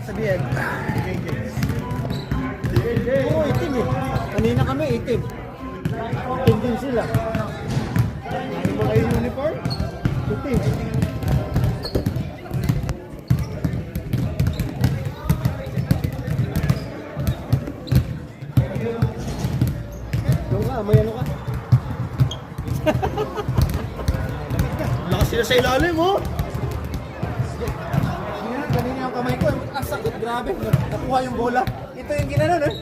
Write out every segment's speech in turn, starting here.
Sabihin. Oo, itim eh. Kanina kami itim. Itim din sila. Ano ba kayo uniform? Itim. Doon ka, may ano ka. Lakas sila sa ilalim, oh! Kanina yung kamay ko, ang sakit, grabe. Nakuha yung bola. Ito yung ginanon, eh.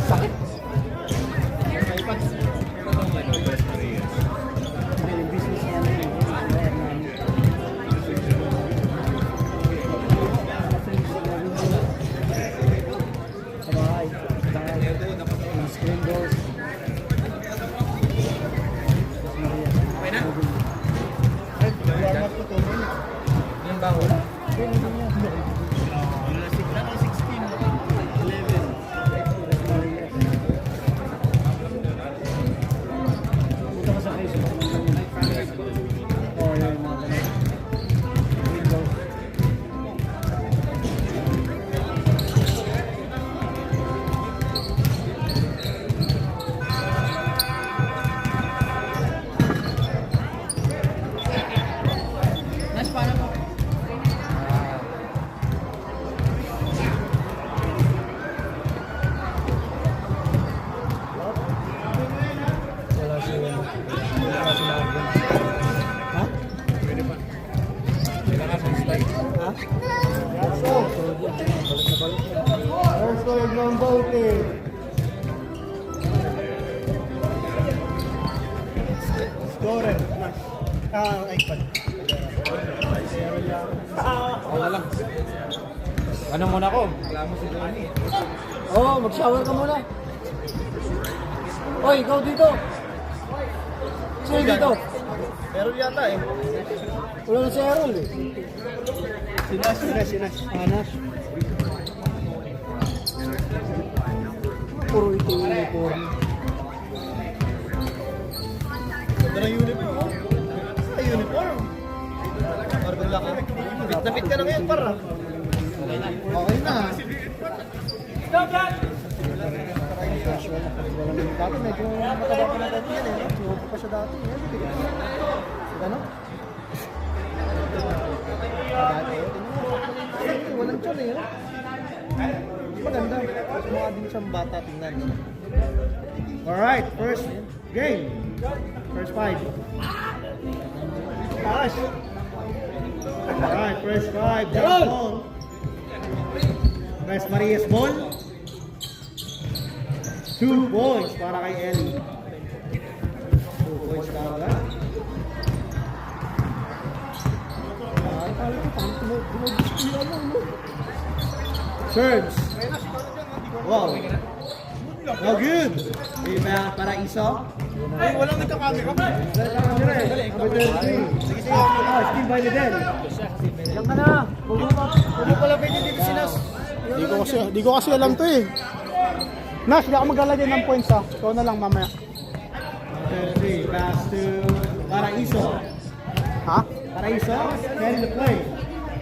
Sakit. Yung business niya na yun. Sabay. Screen goals. Yung bangon. Scorer. iPad. Wala lang. Ano muna ko? Wala mo si Johnny. Oo, mag-shower ka muna. Oy, ikaw dito. Sino dito? Meron yata eh. Wala na si Errol eh. Sinas. Anas. Puro ito yung uniform. Ganda ng uniform. Ay, uniform. Parang laki. Bit na bit ka na ngayon, para. Okay na. Casual na casual lang. Dati medyo mataba ka na dati yan eh. Sinupo pa siya dati. Yan, bigat. Ano? Dati. Walang tiyan eh. Maganda. Mukha din siyang bata tingnan. Alright, first game. First five. Gosh. Alright, first five. Jump ball. West Maria's ball. 2 points para kay Ellie. 2 points para agad. Serves. Wow. Oh, good. Rebound para Iso. Ay, walang nagkakamera pa. Number 33. Steve Baileden. Yan ka na. Huwag mo pala pwede dito sinas. Di ko kasi alam to eh. Nash, di ako maglalagay ng points ha. Ikaw na lang mamaya. 33. Pass to Paraiso. Ha? Paraiso. Carry the play.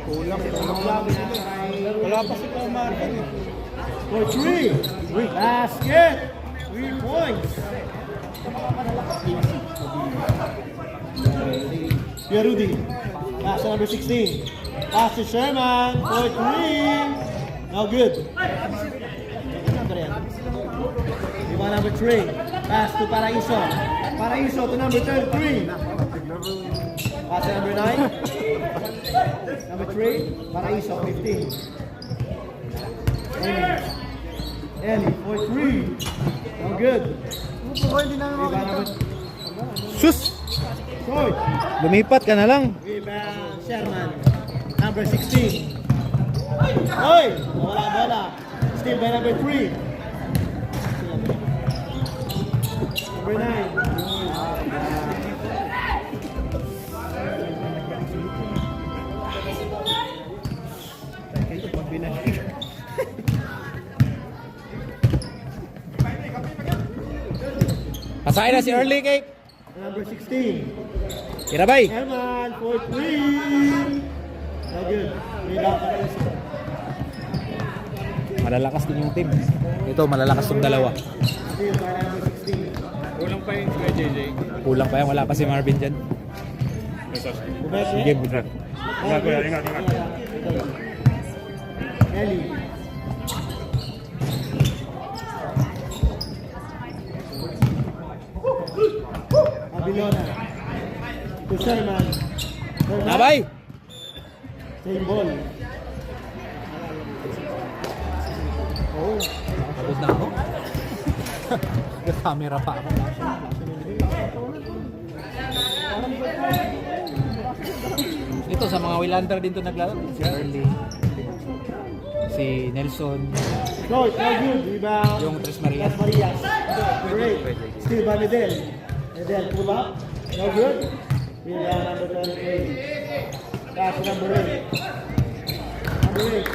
Kulang. Wala pa si Martin eh. For 3. Basket. 3 points. Pierudi. Pass to number 16. Pass to Sherman. For 3. No good. Number yan. Diba number 3. Pass to Paraiso. Paraiso to number 33. Pass to number 9. Number 3. Paraiso, 15. Ellie, for 3. No good. Diba number... Sus! Short. Lumipat ka na lang. Rebound, Sherman. Number 16. Oy! Wala bola. Still by number 3. Number 9. Pasay na si Early Cake. Number 16. Kirabay. Herman for 3. No good. Rebound Paraiso. Malalakas din yung team. Ito, malalakas yung dalawa. Steal by number 16. Kulang pa yun kay JJ. Kulang pa yan, wala pa si Marvin dyan. Bumeke. Sige, good. Ingat, ingat. Ellie. Abilona. To Sherman. Sherman. Nabay! Same ball. Oh. Tapos na ako. Camera pa ako. Ito sa mga Willander din to naglalaro. Si Early. Si Nelson. Coach, no good. Rebound. Yung Tres Marias. Tres Marias. Great. Still by Medel. Medel, pull up. No good. Rebound number 23. Pass to number 8. Number 8.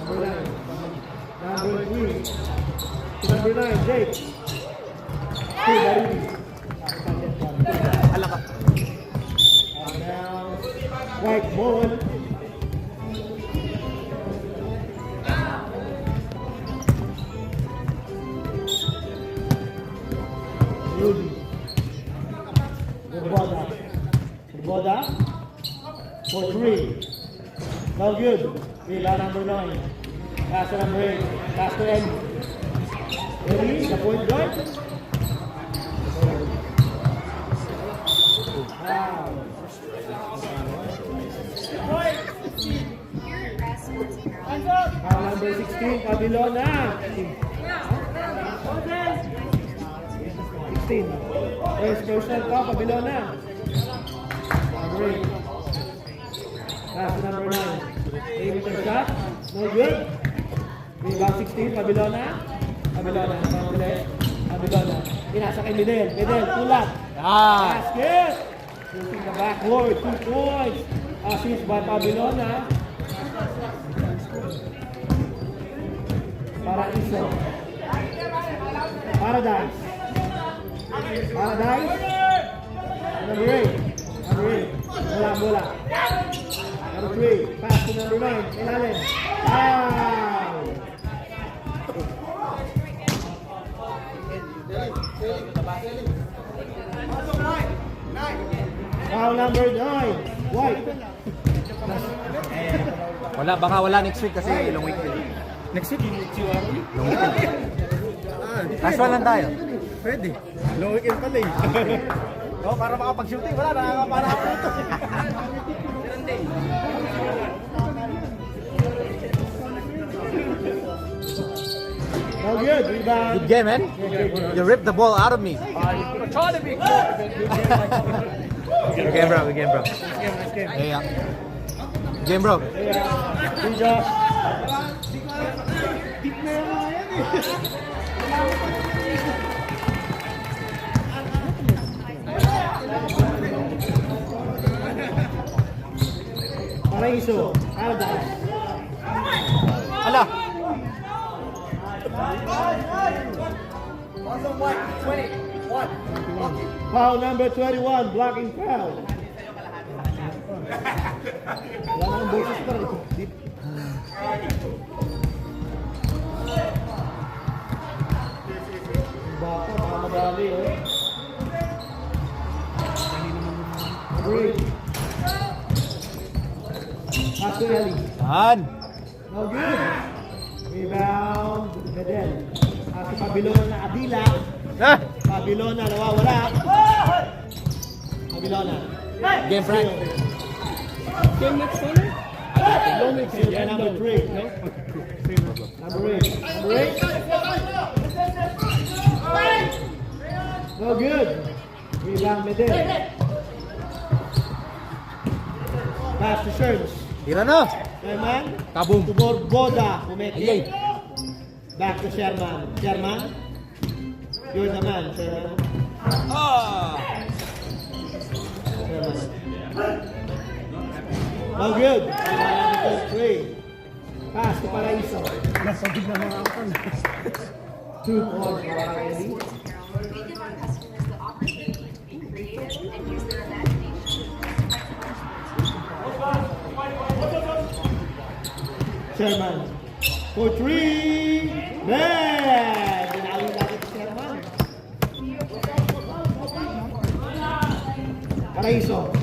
Number 9. Number 3. Number 9, Jake. Still by Rudy. Alaka. Now, white ball. Rudy. Boda. Boda. For 3. No good. Rebound number 9. Pass to number 8. Pass to Eddie. Eddie, the point guard. Wow. Foul number 16, Pabilona. 16. First personal foul, Pabilona. Number 8. Pass to number 9. Perimeter shot. No good. Rebound 16, Pabilona. Pabilona. Pabilona. Pinasa kay Medel. Medel, tulak. Basket. Using the backboard. 2 points. Assist by Pabilona. Paraiso. Paradise. Paradise. Number 8. Number 8. Bola. Number 3. Pass to number 9. Ilalim. Foul. Foul number 9. White. Wala, baka wala next week kasi long weekend. Next week, Long weekend. Casual lang tayo. Pwede. Long weekend pala eh. No, para makapag-shooting, wala, nakakapara ako ito. No good. Rebound. Good game, man. You ripped the ball out of me. trying to be Good game, bro. Good game, bro. Yeah. Good game, bro. Yeah. Good job. Paraiso. Paradise. Ala. Foul number 21. Blocking foul. Wala nang boses pa rin. Baka madali eh. Break. Pass to Ellie. Yan. No good. Rebound. Medel. Pass to Pabilona na Adila. Ah! Pabilona nawawala. Pabilona. Game, Frank. Game next Sunday? Still by number 3. Number 8. Number 8. No good. Rebound Medel. Pass to Sherms. Tira na. Sherman. Kaboom. To Boda. Pumeki. Ayay. Back to Sherman. Sherman. You're the man, Sherman. Ah! Sherman. No good. Rebound number 3. Pass to Paraiso. Nasagid na mga ako. 2 points para kay Eddie. We give our customers the opportunity to be creative and use their imagination. Sherman. For 3. Man! Binawi natin si Sherman. Paraiso.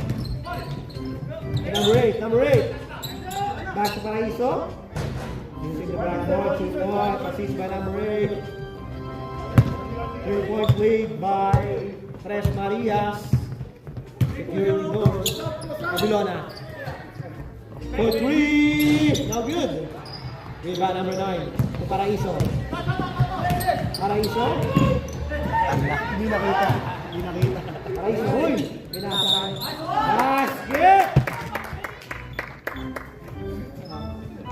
Number 8. Back to Paraiso. Using the backboard, 2 points, assist by number 8. 3-point lead by Tres Marias. Securing the goal. Abilona. For 3. Now good. Rebound number 9. To Paraiso. Paraiso. Hindi nakita. Paraiso. Uy! Binasan. Basket!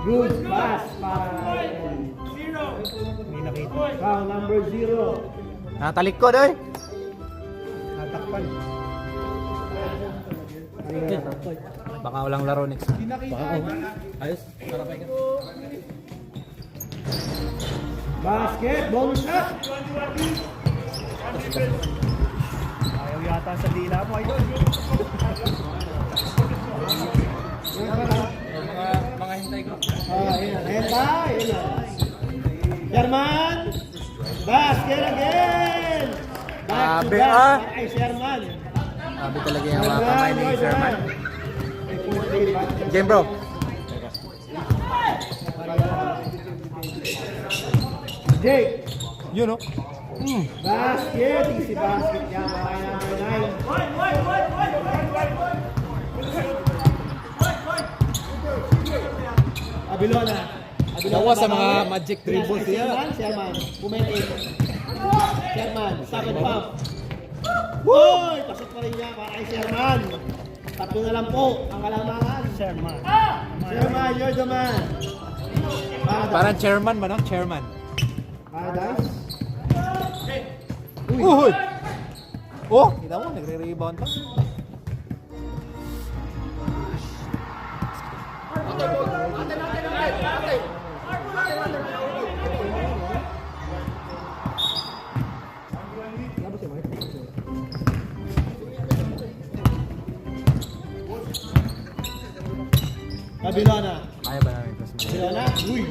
Good pass para Hindi nakita. foul number 0. Natalikod eh. Natakpan. Baka walang laro next time. Ayos. Karapay ka. Basket, bonus shot. Ayaw yata sa dila mo. Ayun. Mga hintay ko. Ayan. Sherman. Basket again. Back to Grabe, back. Ay, Sherman. Sabi talaga yung mga kamay ni Sherman. Sherman. Game bro. Jake. Yun oh. Basket. Easy basket niya. Maray number 9. Abilona. Dawa sa mga babawi. magic dribbles niya. Sherman. Pumetin. Sherman. Stop and pump. Hoy! Pasok pa rin niya para kay Sherman. Tatlo na lang po ang kalamangan. Sherman. Sherman, you're the man. Parang chairman ba no? Chairman. Paradise. Uy! Oh, kita mo, nagre-rebound pa. Abilona. Kaya ba namin plus mo? Abilona. Uy.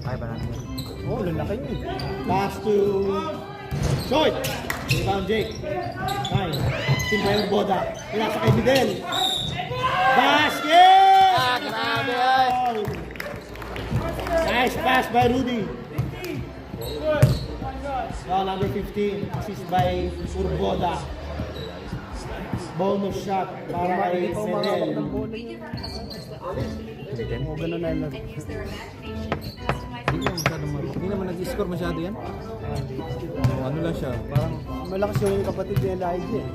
Kaya ba namin? Oh, lalaki yun. Pass to short. Rebound Jake. Fine. Simple Boda. Pinasa kay Miguel. Basket! Grabe Nice pass by Rudy. Foul number 15. Assist by Urboda. Bonus shot para kay Medel. Oh, ganun na lang. Hindi naman nag-score masyado yan. Ano lang siya, parang Malakas yung kapatid ni Elijah.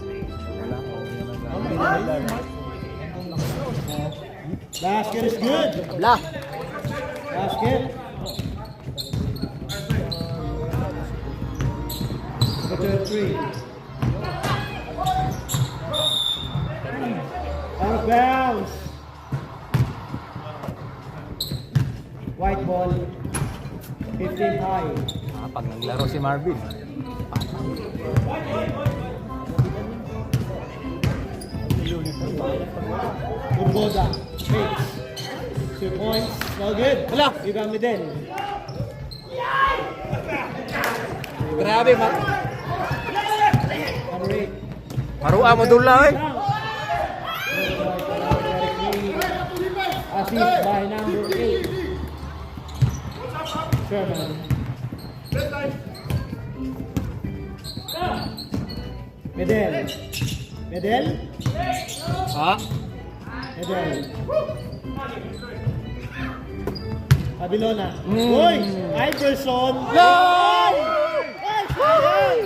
Basket is good. Blah! Basket. Quarter 3. Out of bounds. White ball. 15 high. Pag naglaro si Marvin. Urboda. Fakes. 2 points. No good. Wala. Rebound Medel. Grabe, Number 8. Marua mo dula eh. Assist by number 8. Sherman. Medel. Medel. Ha? Medel. Abilona. Uy! Iverson. Yay! Ay!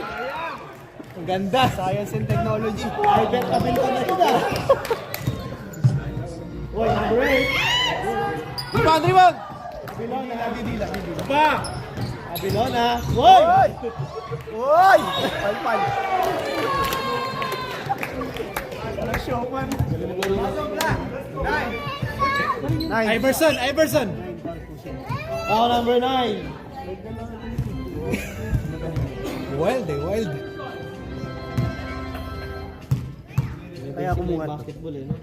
Ang ganda. Science and technology. I bet Abilona ito na. Uy, number 8. Rebound! Abilona. Back. Abilona. Uy! Uy! Palpal. Parang showman. Nine. Iverson! Foul number 9. Wild. Kaya kumuha. Basketball eh, no?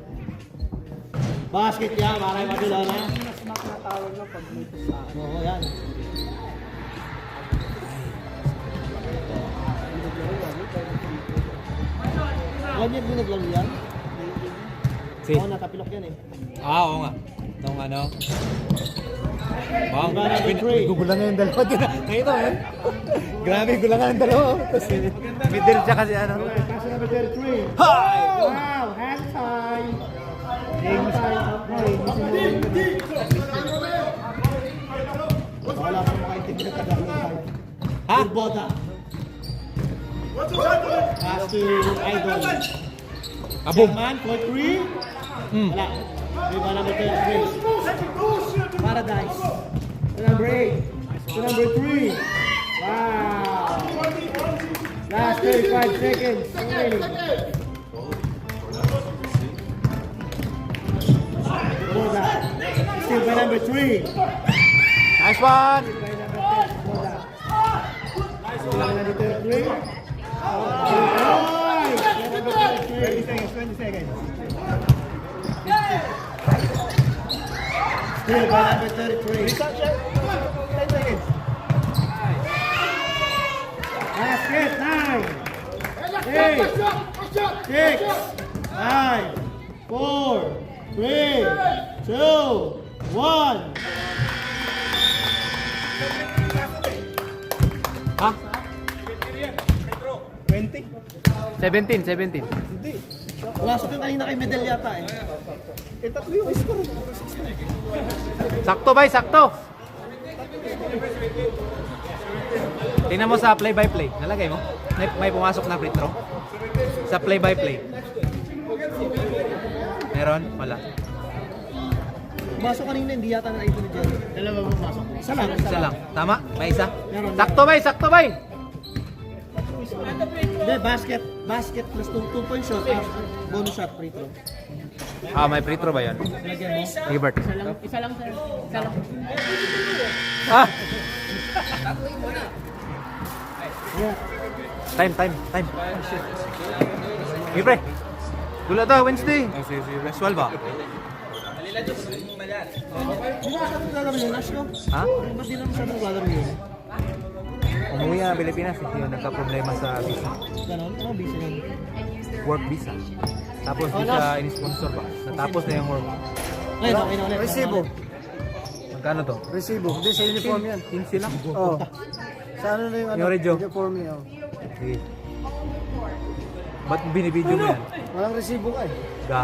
Basket yan, maraming Abilona. tinatawag na pag may sa akin. Oo, yan. Ganyan din naglaro yan? Si. Oo, natapilok yan eh. Oo nga. Nung ano. Bang, Gugulan na yung dalawa din. Nakita mo yun? Grabe, gulang nga yung dalawa. Tapos middle siya kasi ano. Alright, pass number 33. Hi! Wow, hand time. Game time. Wala pa makaintindi na Tagalog. Ha? Urboda. Pass to Idol. Abog. Man for 3. Wala. Rebound number 33. Paradise. To number 8. To number 3. Wow. Last 35 seconds. Remaining. Boda. Still by number 3. Nice one! By number 10. Boda. Still by number 33. Nice. By number 33. 20 seconds. Still by number 33. 10 seconds. Basket, 9, 8, 6, 5, 4, 3, 2, 1. Ha? 20? 17. Hindi. Wala sa kanina kay medal yata eh. Eh, tatlo yung score. Sakto ba? Sakto! Tingnan mo sa play-by-play. Nalagay mo? May pumasok na free throw? Sa play-by-play. Meron? Wala. Pumasok kanina, hindi yata na ito ni Jerry. Dalawa mo pumasok. Isa lang. Isa lang. Tama? May isa? Meron. Sakto ba? Sakto ba? Hindi, basket plus 2 point shot. Bonus shot, free throw. Ah, may free throw ba yun? Lagyan mo. Sige, Bert. Isa lang, sir. Isa lang. Ah! Yeah. Time. Sige, pre. Dula to, Wednesday. Ritual ba? Di ba sa naglalaro yun, Nash, no? Ha? Ba't di naman sa naglalaro yun? Umuwi na ng Pilipinas. Yun, nagka-problema sa visa. Ganon? Ano, busy yun? Work visa. Tapos Oh, di last. siya in-sponsor pa. Natapos na yung work. Ngayon, okay na ulit. Resibo. Magkano to? Resibo. Hindi, sa uniform yan. 15 lang. Oo. Sa ano na yung ano? Yung Regio. Uniform yun. Sige. Ba't binibidyo mo yan? Walang resibo ka eh. God.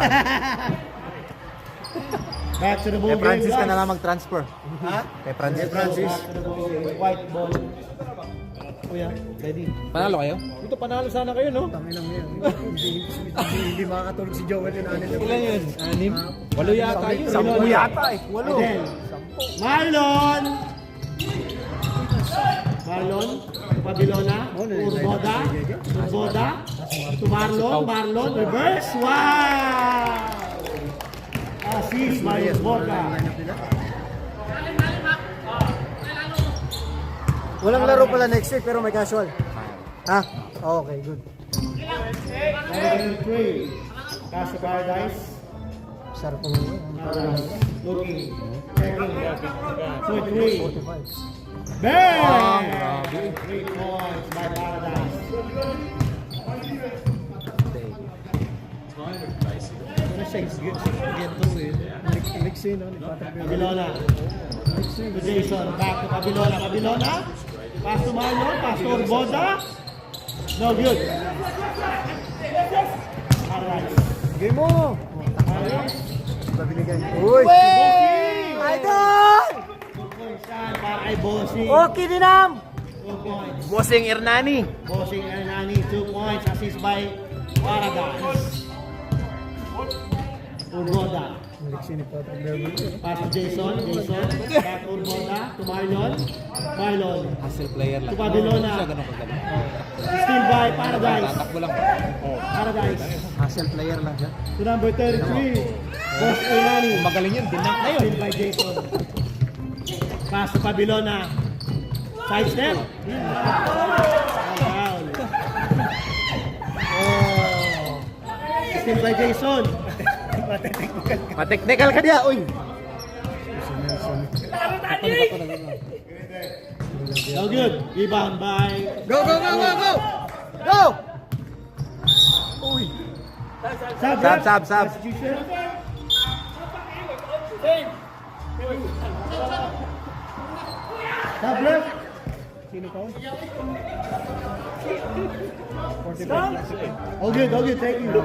Back to the ball Kay Francis game, ka na guys. lang mag-transfer. Ha? Kay Francis. Back to the ball game. White ball. Kuya, ready? Panalo kayo? Ito, panalo sana kayo, no? Tangin lang yan. Hindi makakatulog si Joel yung ano nila. Ilan yun? 6? 8 yata yun. 10 yata eh. 8. Adel. Marlon! Marlon, Pabilona, Urboda, to Marlon, reverse, wow! Assist by Urboda. Walang laro pala next week pero may casual. Ha? Okay, good. Number 3, Casa Paradise. Sarap po mo. Looking, checking, for 3. 45. Bang! 3 points by Paradise. Ano siya, Lexi, no? Ni Patrick Bell. Pabilona. To Jason, back to Pabilona. Pass to Marlon, pass to Urboda. No good. Paradise. Game mo! Paradise. Binigay. Uy! Idol! 2 points yan para kay Bossing. Okay, Dinam! 2 points. Bossing Hernani. Bossing Hernani, 2 points. Assist by Paradise. Urboda. Lexi ni Patrick Bell. Pass to Jason. Back to Urboda. To Marlon. Hustle player lang. To Pabilona. Siya ganun kagaling. Still by Paradise. Tatakbo lang. Paradise. Hustle player lang siya. To number 33. Boss Hernani. Magaling yun. Dinnak na yun. Still by Jason. Pass to Pabilona. Side step. Foul. Oh. Still by Jason. Mateknikal ka diya. Uy. Si Nelson No good. Rebound by... Go! Go! Sub. Sub. Substitution. Sub ref. All good. Thank you.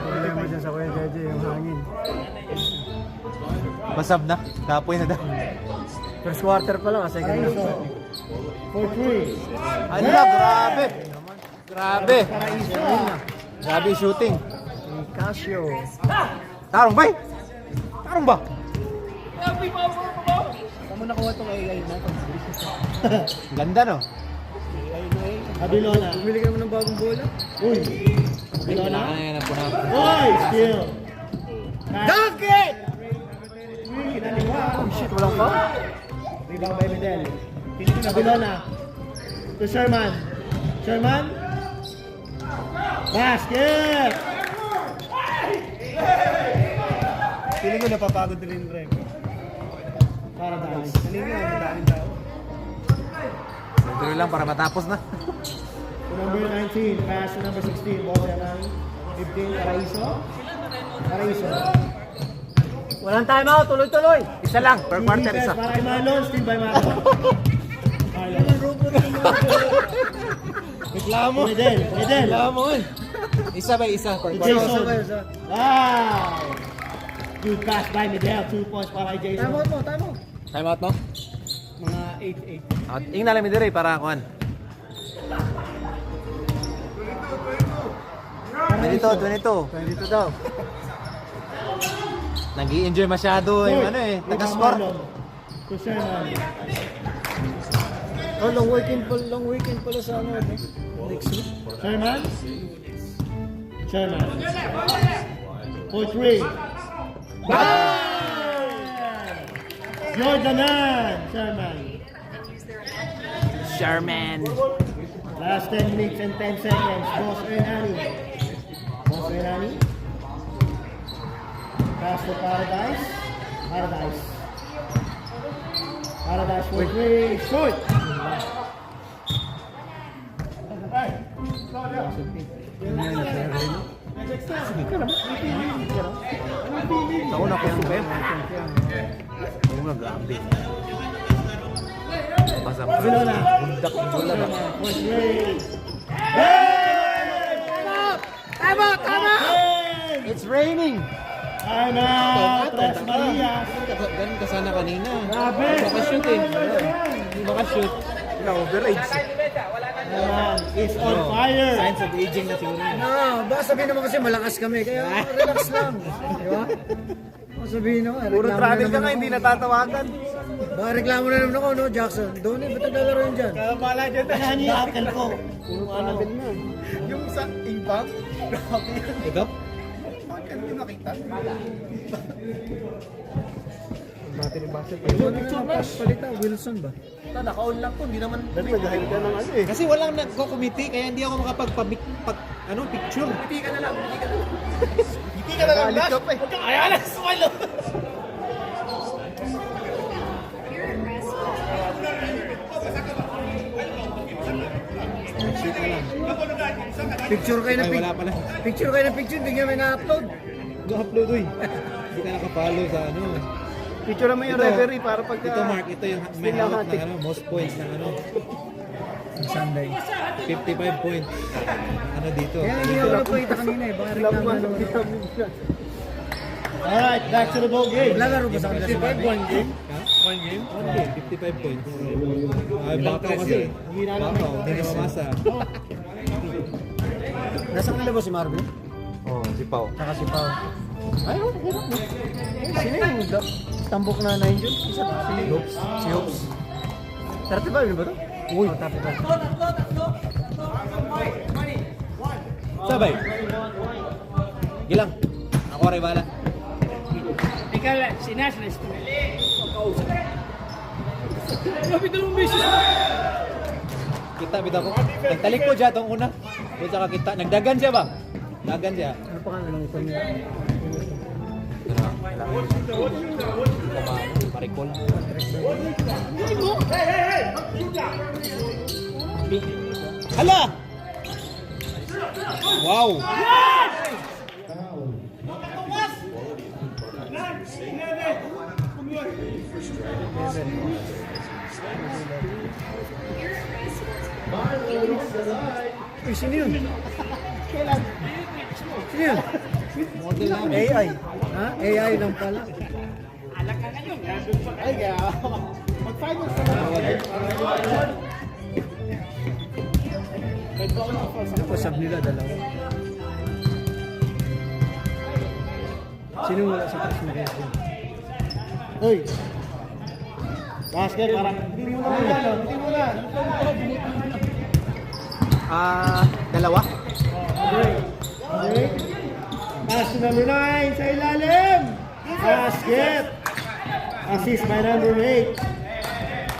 Masab na. Kapoy na daw. First quarter pa lang, second Paraiso. For 3. Ano na, grabe. Grabe. Paraiso. Grabe yung shooting. Casio. Tarong ba? Tarong ba? Saan mo nakuha itong AI na? Ganda no? Abilona. Bumili ka naman ng bagong bola? Uy. Abilona. Ano po na. Boy, steal. Dunk it! Kinaliwa. Oh shit, walang foul? Rebound by Medel. Abilona. To Sherman. Basket. Feeling ko napapagod na rin rin. Paradise. Kanina, madaming tao. Tuloy lang para matapos na. To number 19. Pass to number 16. Ball naman. 15. Paraiso. Walang timeout, tuloy-tuloy! Isa lang, per quarter Defense isa. para kay Marlon. Steal by Marlon. Reklamo! Medel. Isa ba isa per quarter? Jason. Wow. Good pass by Medel. 2 points para kay Jason. Timeout mo, timeout! Time out no? Mga 8-8. At ingin na lang dire para kuan. 22. 22 daw. Nag-i-enjoy masyado yung ano eh, taga-score. To Sherman. Oh, long weekend pala sa ano. Next week. Sherman. For 3. Bang! Jordanan. Sherman. Last 10 minutes and 10 seconds. Boss Hernani. Pass to Paradise. Paradise for 3. Shoot! Sa una ko yung bem. Oo nga, grabe. Basta mo. Vilona. Bundak yung bola ba? For 3. Time out! It's raining! Time out! Tres Marias. Ganun ka sana kanina. Grabe! Makashoot eh. Hindi makashoot. Na-overage. Naman is on fire. Signs of aging na siguro. Baka sabihin naman kasi malakas kami, kaya relax lang. Di ba? Baka sabihin naman, Puro reklamo travel na ka naman nga, ako. hindi natatawagan. Baka reklamo na naman ako, no, Jackson? Donnie, ba't naglalaro yun dyan? Pala dyan. Yan yung uncle ko. Puro travel na. Yung sa impact, grabe yan. Ikaw? Bakit hindi nakita? Dati ni Bassett. Palita, Wilson ba? Naka-on lang po, hindi naman. Dati nag-hire ka ng ano eh. Kasi walang nagko-committee, kaya hindi ako picture. Hindi ka na lang, Dash. Kaya na, swallow. Picture kayo Ay, wala pala. picture, bigyan may na-upload. Go-upload, uy. Hindi ka nakafollow sa ano. Picture naman yung Ito. referee para pagka... Ito, Mark, ito yung may Still lang hawak hati. ng ano, most points ng ano. Sunday. 55 points. Ano dito? Kaya hindi ako nagpakita kanina eh. Baka reklamo na naman. Alright, back to the ball game. Lalaro ba sa kanila si Bobby? One game? 55 points. Ay, baka kasi. Baka, hindi na mamasa. Nasa kanila ba si Marvin? Oh, si Pao. Saka si Pao. Ay, sino yung tambok na na-injured? Isa ba? Si Hoops. Si Hoops. 35 yun ba ito? Uy, 35. Sabay. Gilang. Ako rin bala. Ikaw lang, si Nash na ito. Pagkausap. Grabe dalawang beses. Kita bitaw ko. Nagtalik ko dyan itong una. Kung saka kita. Nagdagan siya ba? Dagan siya. Ano pa nga lang ito niya? Parik triple. Hala! Wow! Uy, sino yun? Sino yun? AI. Ha? AI lang pala. Ay, kaya. Mag-finals na lang. Napasab nila dalawa. Sino wala sa taas na kaya? Uy. Basket, parang. Hindi mo na yan. Hindi mo na. Dalawa? Break. Break. Pass to number 9 sa ilalim. Basket. Assist by number 8.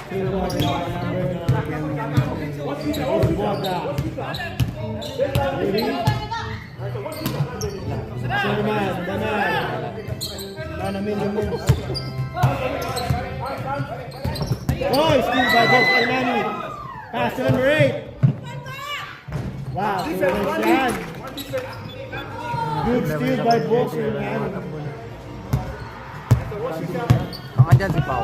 Sino ba rin ang number 9? Boga. Ready? Sino naman? Danay. Danamin naman. Oh, steal by Box Armani. Pass to number 8. Wow, nice yan. Good steal by Box Armani. Ang andyan si Pao.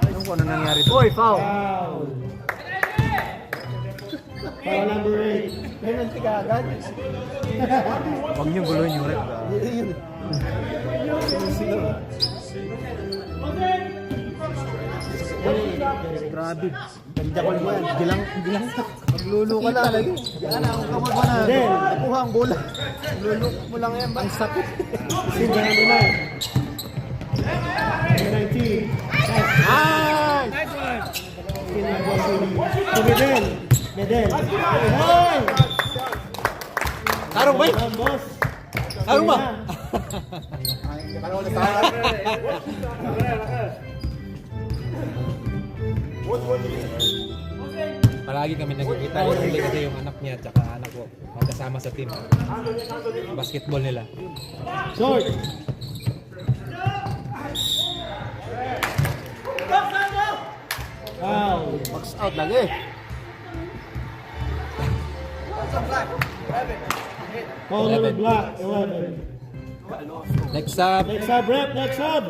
Ano kung ano nangyari doon? Uy, Pao! Foul. Foul number 8. Penalty ka agad? Huwag niyo guluhin yung rep. Grabe. Panjakol mo yan. Gilang. Maglulo ka lang. Yan ang kamot mo na. Then, Nakuha ang bola. Lulo mo lang yan. Ang sakit. steal by number 9. Number 19. Ay! Steal by Box Armani. To Medel. Medel. Hey! Tarong ba? Boss. Tarong ba? Palagi kami nagkikita. Hindi kasi yung anak niya at anak ko magkasama sa team. Basketball nila. Short. Wow. Box out lagi. Foul number black. 11. Next up, Next sub, rep. Next sub.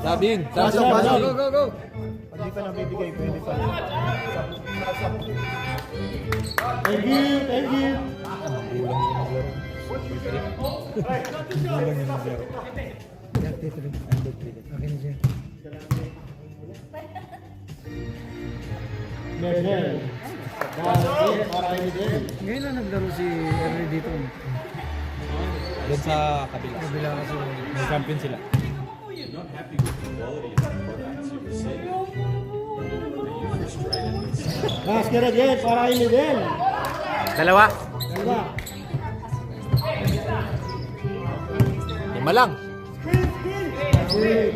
Sabin. Pasok, Sabin. pasok. Go. Hindi pa nabibigay, pwede pa. Thank you, thank you. Medel. Basket para kay Medel. Ngayon na naglaro si Ernie dito. Doon sa kabila. Kabila kasi. May champion sila. Basket again para kay Medel. Dalawa. Dalawa. 5 lang. Eight.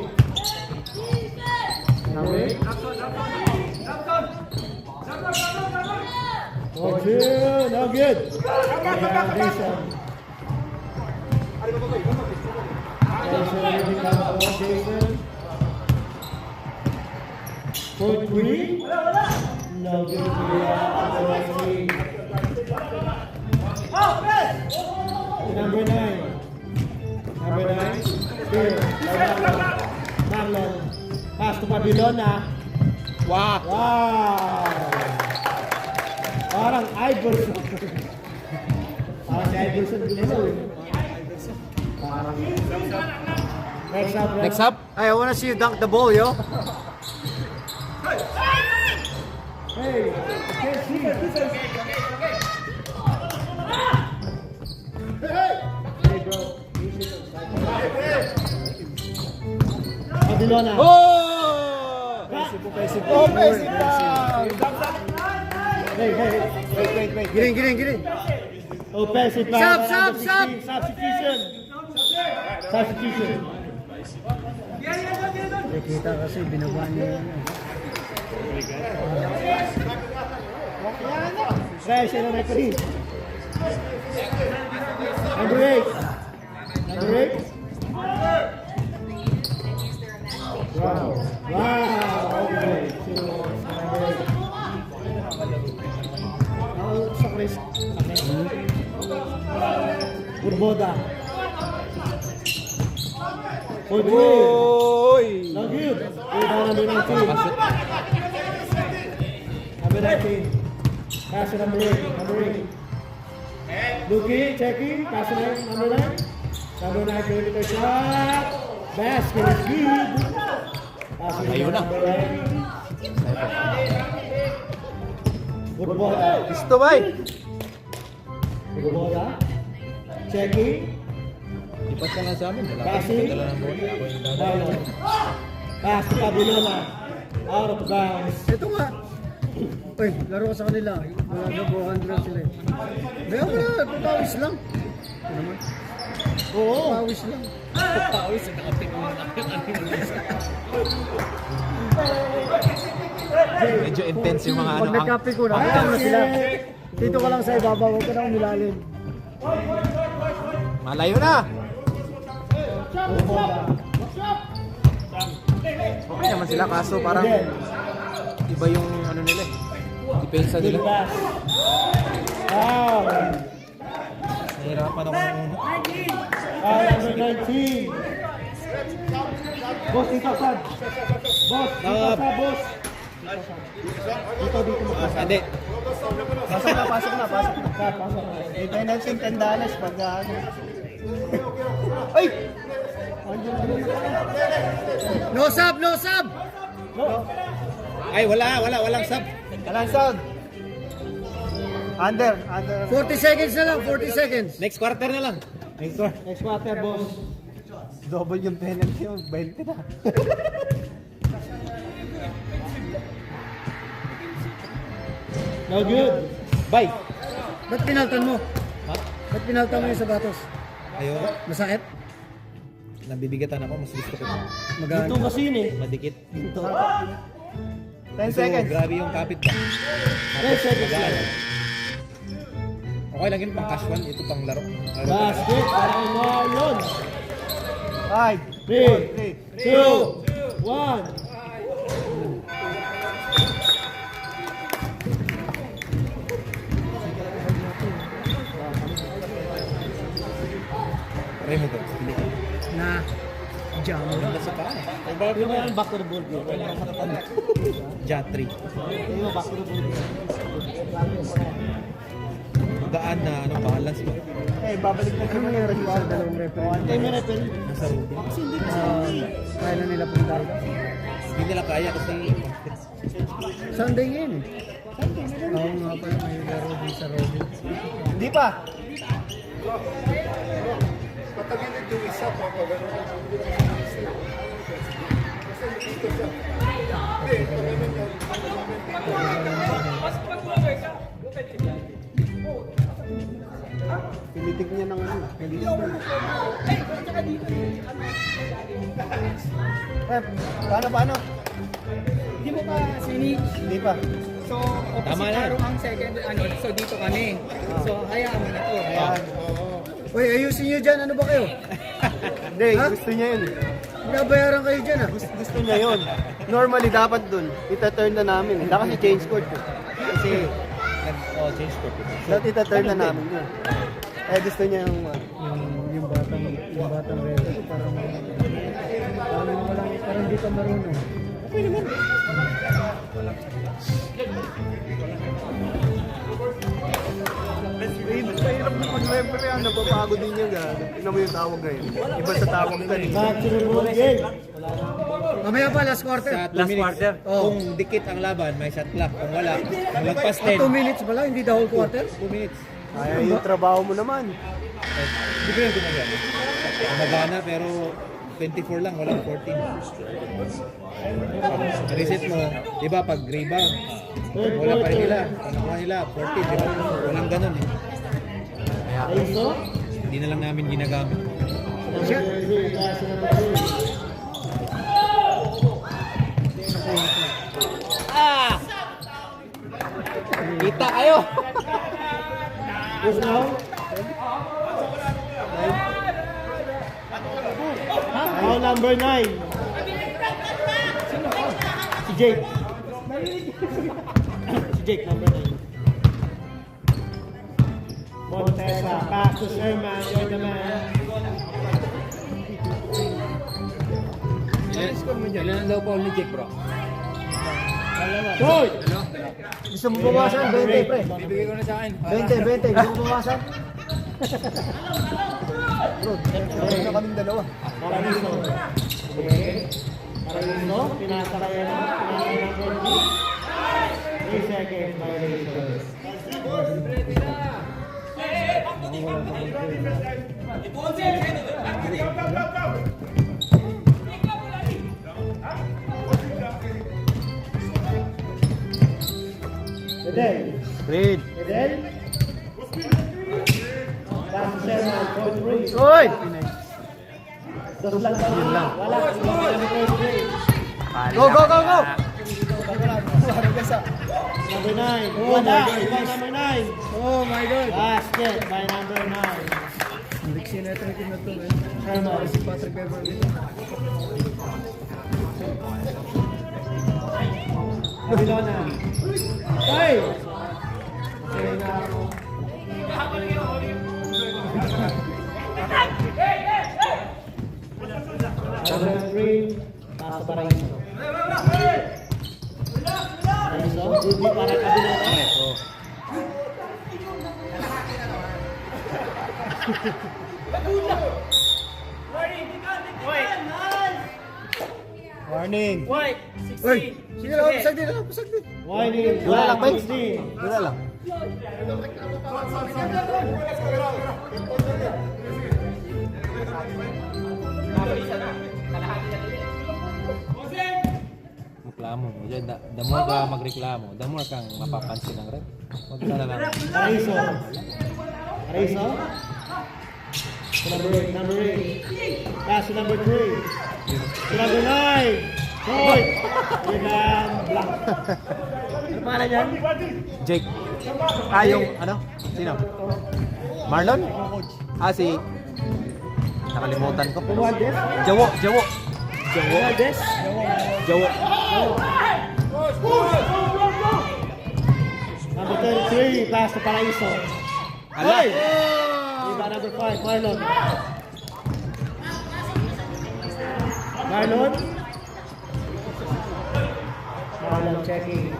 Oh, two. No good. Jason. Jason. For three. No good. Number 9. Number 9. Here. Marlon. Pass to Babilona. Wow! Wow! Parang Iverson. Parang si Iverson gulo. Parang... Next up, rep. Next up, I wanna see you dunk the ball, yo. Hey, I can't see. Hey, bro. Babilona. oh! Offensive foul. Hey. Giring. Offensive foul. Sub. Substitution. Nakita kasi binaba niya yan. Pressure na referee. Number 8. Boda. For three. Oy! No good. Rebound number 19. Pasok. Number 19. Pass to number 8. Number 8. Looking, checking. Pass to number 9. Number 9, perimeter shot. Basket is good. Pass to Ayun na. number 9. Good ball. Gusto ba eh? Good ball. Checking. Ipas ka lang sa amin. Passing. Dala ng bola. Ako yung dala. Down. Pass to Pabulona. Out of bounds. Ito nga. Uy, laro ko sa kanila. Nagagabuhan lang sila eh. Bayaw ko na, papawis lang. Ano naman? Oo. Papawis lang. Pawis. Medyo intense yung mga Pag ano. nagkape ko na, ayaw na sila. Dito ka lang sa ibabaw, huwag ka na umilalim. Malayo na. Okay naman sila kaso parang iba yung ano nila eh. Depensa Good nila. pass. Foul. Nahirapan ako ng una. Foul number 19. Boss, dito sad. Boss, dito sa boss. Dito mo. Hindi. Pasok na, pasok na, pasok na. Pasok na. Ito yung nagsing $10 pag ano. Ay! No sub, no sub! Ay, walang sub. Walang sound. Under. 40 seconds na lang, 40 seconds. Next quarter na lang. Next quarter. Next quarter, boss. Double yung penalty yun, 20 na. No good. Bye. Ba't pinaltan mo? Ha? Ba't pinaltan mo yung sapatos? Ayoko. Masakit? Nabibigatan ako. Mas gusto ko. Magana? Dito kasi yun eh. Madikit. Dito. 10 So, grabe yung kapit ba? 10 seconds Magaan. lang. Okay lang yun pang casual. Ito pang laro. Basket para kay Marlon. 3, 2, 1. Try mo to. Na. Jam. Ganda sa paa. Yung mga back to the board game. Ja 3. Yung back to the board game. Gaan na ano, balance mo. Eh, babalik na kami ng sa dalawang referee. Ay, may referee. Nasa Ruby. Kaya na nila punta. Hindi nila kaya kasi Sunday yun eh. Oo nga pala, may laro din sa Robin. Hindi pa! Pinitig niya ng ano. Paano? Hindi mo pa sinich. Hindi pa. So, Tama opposite na. araw ang second, so dito kami. So, hayaan mo na to. Ayan. Oo. Uy, ayusin nyo dyan. Ano ba kayo? Hindi, gusto niya yun. Nabayaran kayo dyan ah. Gusto niya yun. Normally, dapat dun. Ita-turn na namin. Hindi kasi change court ko. Kasi, change court. dapat ita-turn na namin yun. Eh, gusto niya yung batang reto. Parang hindi ka marunong. Okay naman. Mahirap na pag-member yan, napapagod din yung gano'n. Tignan mo yung tawag ngayon. Iba sa tawag ka rin. Back to the board game. Mamaya pa, last quarter. Sa 2 minutes. Kung dikit ang laban, may shot clock. Kung wala, ang lagpas 10. 2 minutes pala, hindi the whole quarter. 2 minutes. Ay, yung trabaho mo naman. Depende na yan. Magana pero 24 lang, walang 14. Reset mo, di ba pag rebound, wala pa rin nila. Pag nakuha nila, 14, di ba? Walang ganun eh. Kaya, Ayuso. hindi na lang namin ginagamit. Kita kayo! Who's now? Foul number 9. Si Jake. Si Jake, number 9. Montesa. Pass to Sherman. You're the man. Ilan daw Paul ni Jake, bro? Shoot! Gusto mo bawasan? 20, pre. Bibigay ko na sa akin. 20. Gusto mo bawasan? Bro, meron na kaming dalawa. Paraiso. Okay. Paraiso. Pinasa kaya na. Pinasa ng 3 seconds violation. Fidel. Reed. Fidel. Pass to Sherman. Point Ruiz. Oy! Dos lang ba? Wala. Go! Number 9. Wala. Ibang number 9. Oh my God! Basket by number 9. Dixie na ito na ito. Sherman. Si Patrick Beverly. Babilona. Ay! Okay na ako. Number 3. Nasa Paraiso. Paraiso. Hindi para Babilona. Warning! White, Uy! 16. Sige lang, pasag din. Winding. Wala lang, Mike. 16. Wala lang. Reklamo mo. Diyan, the more ka magreklamo, the more kang mapapansin ng rep. Huwag ka na lang. Paraiso. Paraiso. To number 8. Number 8. Pass to number 3. To number 9. Point. Rebound. Block. Ano pangalan yan? Jake. Yung ano? Sino? Marlon? Si... Nakalimutan ko. Romualdez? Jawo. Romualdez? Jawo. Number 33. Pass to Paraiso. Ala. Hey! Rebound number 5. Marlon. Marlon checking.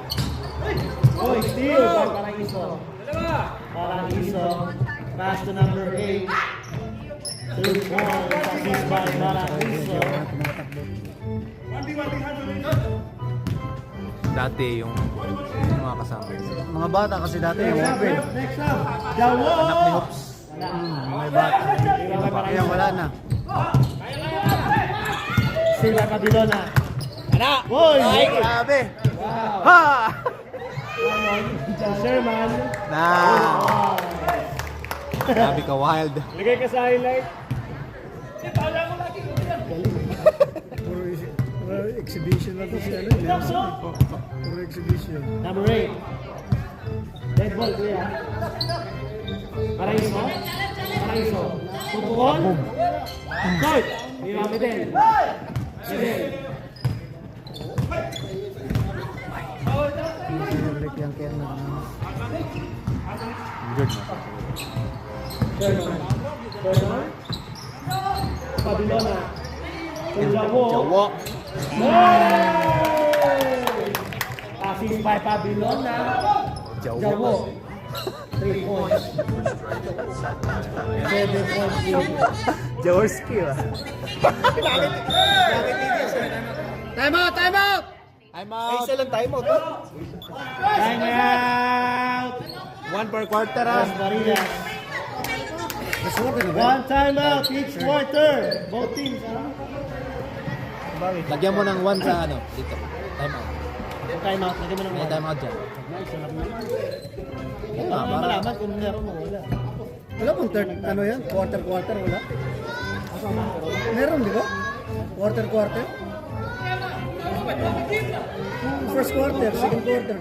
Oh, steal by Paraiso. Paraiso. Pass to number 8. 3 points. Assist by Paraiso. Dati yung mga kasama. Mga bata kasi dati yung Next up, open. next up. Jawo! Anak ni Hops. May bata. Kaya wala na. Steal by Babilona. Boy! Grabe! Wow! Ha! Sherman. Grabe ka, wild. Lagay ka sa highlight. Puro exhibition lang to si ano. Puro exhibition. Number 8. Red ball, kuya. Paraiso. Tutuon. Start. Mira, Fidel. Pinabalik yung kaya na. Good na. Sherman. Babilona. Jawo. Assist by Babilona. Jawo. 3 points. 7 points. Jaworski ba? Time out! I'm Ay, out. isa lang time out. Time out. 1 per quarter ah. Las Marias. One time out each quarter. Both teams. Lagyan mo ng 1 sa ano, dito. Time out. Yung time out. Lagyan mo ng May one. time out dyan. Para malaman kung meron mo wala. Wala pong third, ano yan? Quarter, wala? Meron, di ba? Quarter. First quarter, second quarter.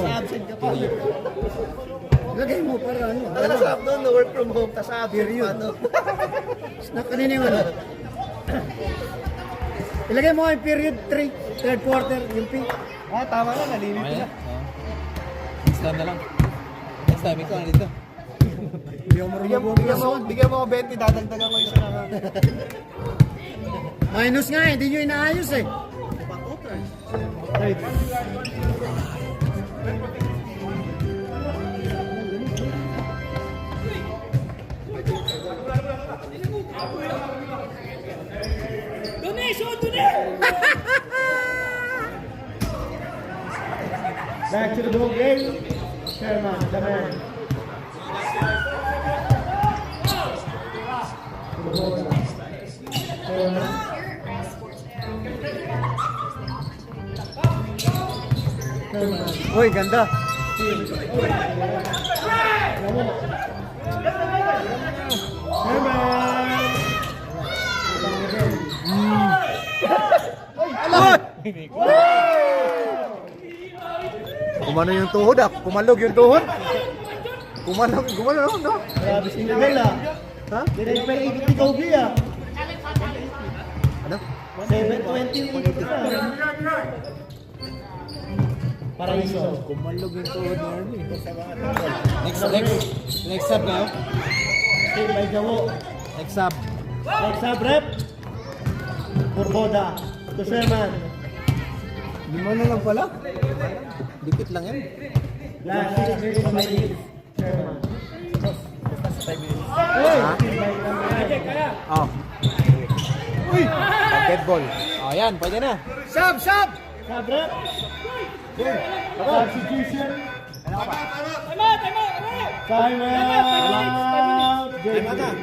Absent ka pa. Lagay mo para ano. Nasa doon, no work from home. Tapos absent Period. pa, no? Kanina yung ano. Ilagay mo yung period 3, third quarter, yung P. Ah, tama na. Nalimit Okay na. na? Next time na lang. Next time, ikaw na dito. Bigyan mo ako 20, dadagdagan ko isa na. Minus nga eh, hindi nyo inaayos eh. Right. Donation, donation! Back to the ball game. Sherman, the man. Uy, ganda. Kumano yung tuhod ah? Kumalog yung tuhod? Kumalog, no? Grabe si Miguel ah. Ha? Direct pa ikot ni Kobe ah. Ano? 720 yung ikot na. Paraiso. Kumalog yung tuhod ni Army. Next sub na. Still by Jawo. Next sub. Next up rep. Purboda. To Sherman. Lima na lang pala. Dikit lang yan. Last 6 minutes by Sherman. Ha? Oh. Uy! Basketball. Oh, yan, pwede na. Sab! Sub rep. Substitution. Tama! Time out. Tama na.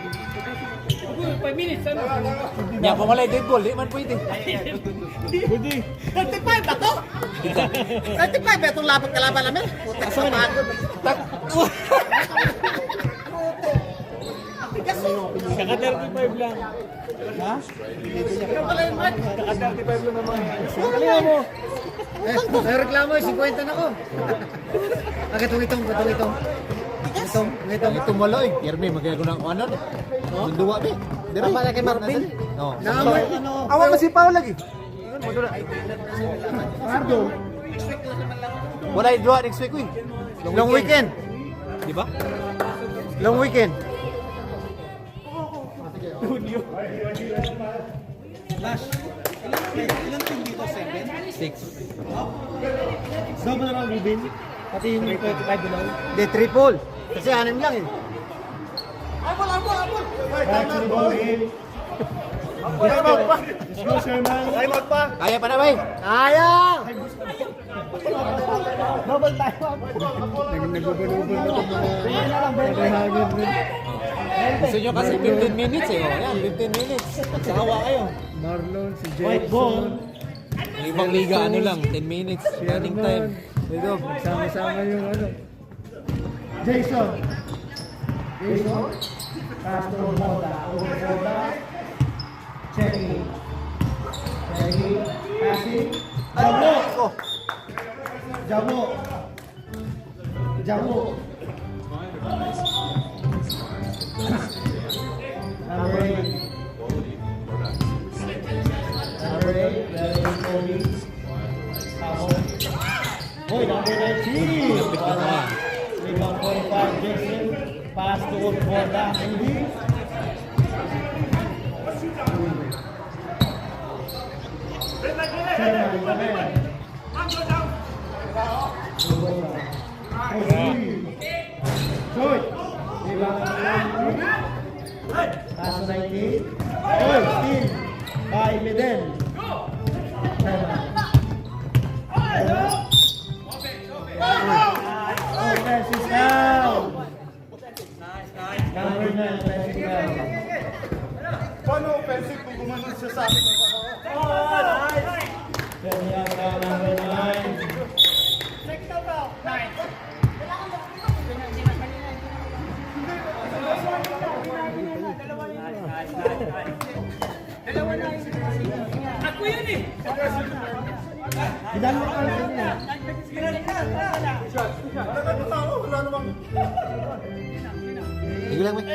5 minutes, ano? Yan, kung wala dead ball, di man pwede. 35 ba to? 35 ba itong kalaban namin? Kaso na. Saka 35 lang. Ha? Saka 35 lang naman. Kalinga mo. May reklamo, 50 na ko. Itong. Itong wala eh. Yermi, magkakaroon ng ano. Dunduwa ba? Tama na kay Marvin. No. Awa mo si Pao lagi. Pardo. Wala yung draw next week, win. Long weekend. Di ba? Long weekend. Ilang team dito? 7? 6. Double na lang Rubin. Pati yung 25 below. De triple. Kasi 6 lang eh. Back to the ball game. Let's go Sherman. Kaya pa na ba eh? Kaya! Double time out. Gusto nyo kasi 15 minutes eh. Oh, yan, 15 minutes. Sawa kayo. Marlon, si White ball. Yung ibang liga, ano lang, 10 minutes. Running time. Ito, sama-sama yung ano. Jason. Pass to Moda. Checking. Passing. Jabo. Number 8. Kobe. Boy, number 19. Rebound 45, Jason. Pass to Moda. Hindi. Shoot! Pass to 19. Oh, steal by Meden. Offensive foul. Number 9, offensive foul. Paano offensive kung gumanon siya sa akin? Then you have number 9. Ako yun eh! Ilan mo ka rin niya? Sige lang, wait.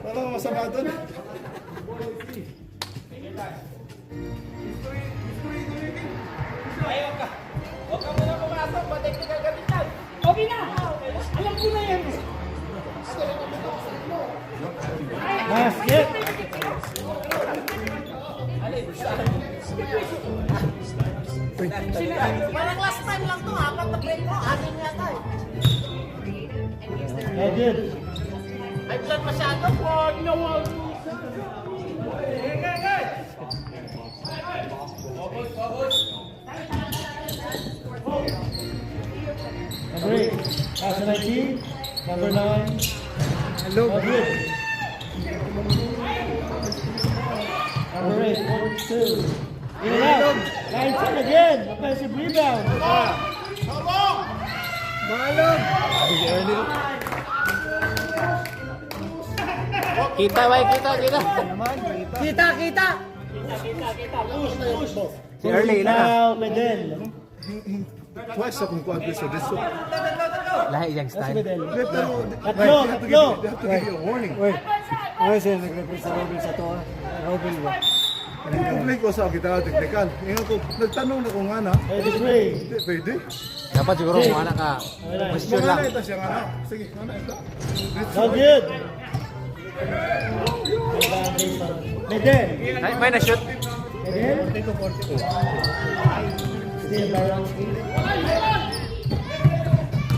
Parang masama doon. Huwag ka muna pumasok, patay ka gagamit na! Basket. Parang last time lang to, apat na break mo, anin yata eh. No good. May blood masyado. Wag na wag. Number 8. Pass to 19. Number 9. Hello. No good. Number 8. 42. In and out. 19 again. Offensive rebound. Malog. Kita, bay, kita. Kita, kita. Si Early na. Now, Medel. Twice akong kuha this so this so Lahi yung That's style. Medel. Tatlo. Tatlo. They have to give you a warning. Wait. Ano siya nag-reference sa Robin sa to? Robin ba? Complain ko sa kita teknikal. Ngayon ko nagtanong na kung ana. 83. Pwede. Dapat siguro kung anak ka. Question Mga lang. ana ito siya ana. Sige, ana ito. No good. Medel. Ay, may na-shoot. Medel. Still Baronski.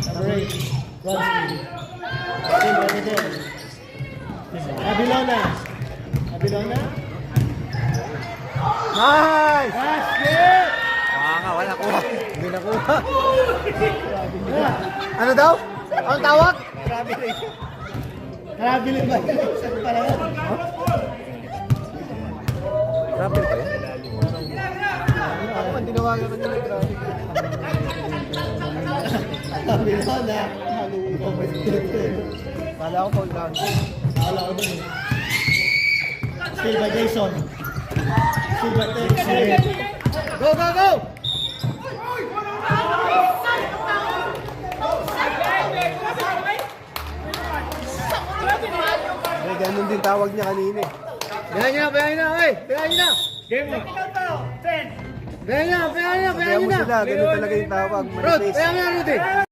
Number 8. Bronski. Still by Medel. Abilona. Abilona. Nice! Basket! Wala kuha. Hindi nakuha. Ano daw? Anong tawag? Traveling ba yan? Saan pala yan? Rapper ba yun? Ako man tinawagan ko nila grabe. Abilona. Kala ko fall down. Akala ko dun eh. Still by Jason. Still by Tex. Go, go, go! Ay, ganun din tawag niya kanina eh. Bayan niya, oy! Bayan niya! Game on. Bayan niya! Ganun talaga yung tawag. Rod, bayan niya, Rudy!